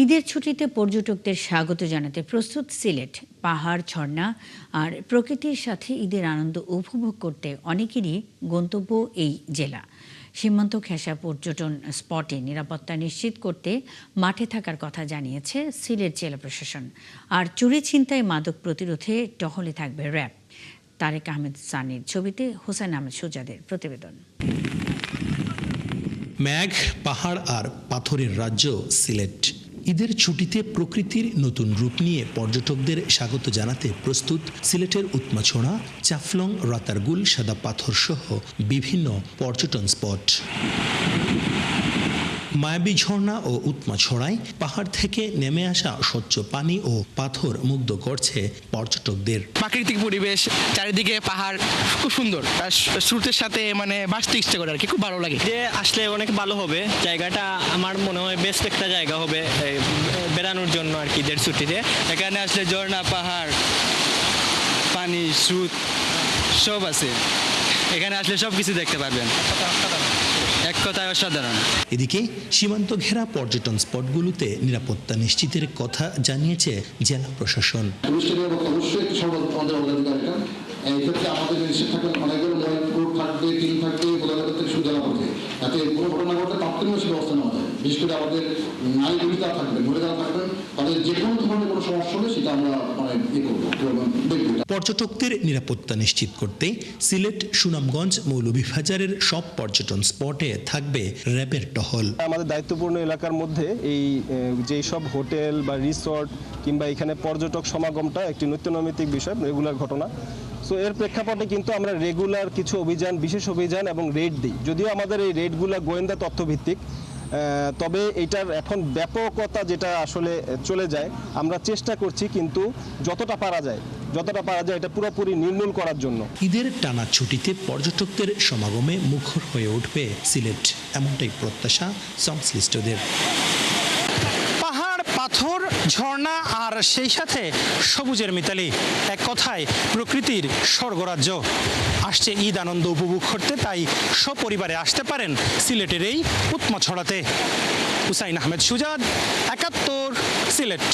ঈদের ছুটিতে পর্যটকদের স্বাগত জানাতে প্রস্তুত সিলেট। পাহাড়, ঝর্ণা আর প্রকৃতির সাথে ঈদের আনন্দ উপভোগ করতে অনেকেরই গন্তব্য এই জেলা। সীমান্ত ঘেঁষা পর্যটন স্পটে নিরাপত্তা নিশ্চিত করতে মাঠে থাকার কথা জানিয়েছে সিলেট জেলা প্রশাসন। আর চুরি, ছিনতাই, মাদক প্রতিরোধে টহলে থাকবে র্যাব। তারেক আহমেদ সানির ছবিতে হোসেন আহমেদ সুজাদের প্রতিবেদন। মেঘ, পাহাড় আর পাথরের রাজ্য সিলেট। ঈদের ছুটিতে প্রকৃতির নতুন রূপ নিয়ে পর্যটকদের স্বাগত জানাতে প্রস্তুত সিলেটের উৎমাছড়া, চাফলং, রাতারগুল, সাদা পাথর সহ বিভিন্ন পর্যটন স্পট। মায়াবী ঝর্ণা ও উৎমাছড়ায় পাহাড় থেকে নেমে আসা স্বচ্ছ পানি ও পাথর মুগ্ধ করছে পর্যটকদের। প্রাকৃতিক পরিবেশ, চারিদিকে পাহাড়, খুব সুন্দর। স্রোতের সাথে বাঁচতে ইচ্ছে করে আর কি, খুব ভালো লাগে। যে আসলে অনেক ভালো হবে জায়গাটা, আমার মনে হয় বেস্ট একটা জায়গা হবে বেড়ানোর জন্য আর কি ঈদের ছুটিতে। এখানে আসলে ঝর্ণা, পাহাড়, পানি, স্রোত সব আছে। এখানে আসলে সব কিছু দেখতে পারবেন, এক কথায় অসাধারণ। এদিকে সীমান্ত ঘেরা পর্যটন স্পটগুলোতে নিরাপত্তা নিশ্চিতের কথা জানিয়েছে জেলা প্রশাসন। অবশ্যই একটি আমাদের অগ্রাধিকার এটা। এই ক্ষেত্রে আমাদের নিশ্চিত থাকবেন অনেকগুলো মোবাইল থাকবে, টিম থাকবে, বোঝানোর থেকে সুবিধা করবে, যাতে কোনো ঘটনা ঘটলে তাৎক্ষণিক সে ব্যবস্থা নেওয়া যায়। বিশেষ করে আমাদের নারী পরিতা থাকবেন, মহিলারা থাকবেন, তাদের যে কোনো ধরনের কোনো সমস্যা হলে সেটা আমরা দেখব। পর্যটকদের নিরাপত্তা নিশ্চিত করতে সিলেট, সুনামগঞ্জ, মৌলভীবাজারের সব পর্যটন স্পটে থাকবে র্যাবের টহল। আমাদের দায়িত্বপূর্ণ এলাকার মধ্যে এই যে সব হোটেল বা রিসর্ট কিংবা এখানে পর্যটক সমাগমটা একটি নিত্যনৈমিত্তিক বিষয়, রেগুলার ঘটনা। সো এর প্রেক্ষাপটে কিন্তু আমরা রেগুলার কিছু অভিযান, বিশেষ অভিযান এবং রেড দিই। যদিও আমাদের এই রেডগুলো গোয়েন্দা তথ্যভিত্তিক, তবে এটার এখন ব্যাপকতা যেটা আসলে চলে যায়, আমরা চেষ্টা করছি কিন্তু যতটা পারা যায় এটা পুরোপুরি নির্মূল করার জন্য। ঈদের টানা ছুটিতে পর্যটকদের সমাগমে মুখর হয়ে উঠবে সিলেট, এমনটাই প্রত্যাশা সংশ্লিষ্টদের। পাহাড়, পাথর, ঝর্ণা আর সেই সাথে সবুজের মিতালি, এক কথায় প্রকৃতির স্বর্গরাজ্য। আসছে ঈদ আনন্দ উপভোগ করতে, তাই সপরিবারে আসতে পারেন সিলেটের এই উৎমাছড়াতে। হুসাইন আহমেদ সুজাদ, ৭১, সিলেট।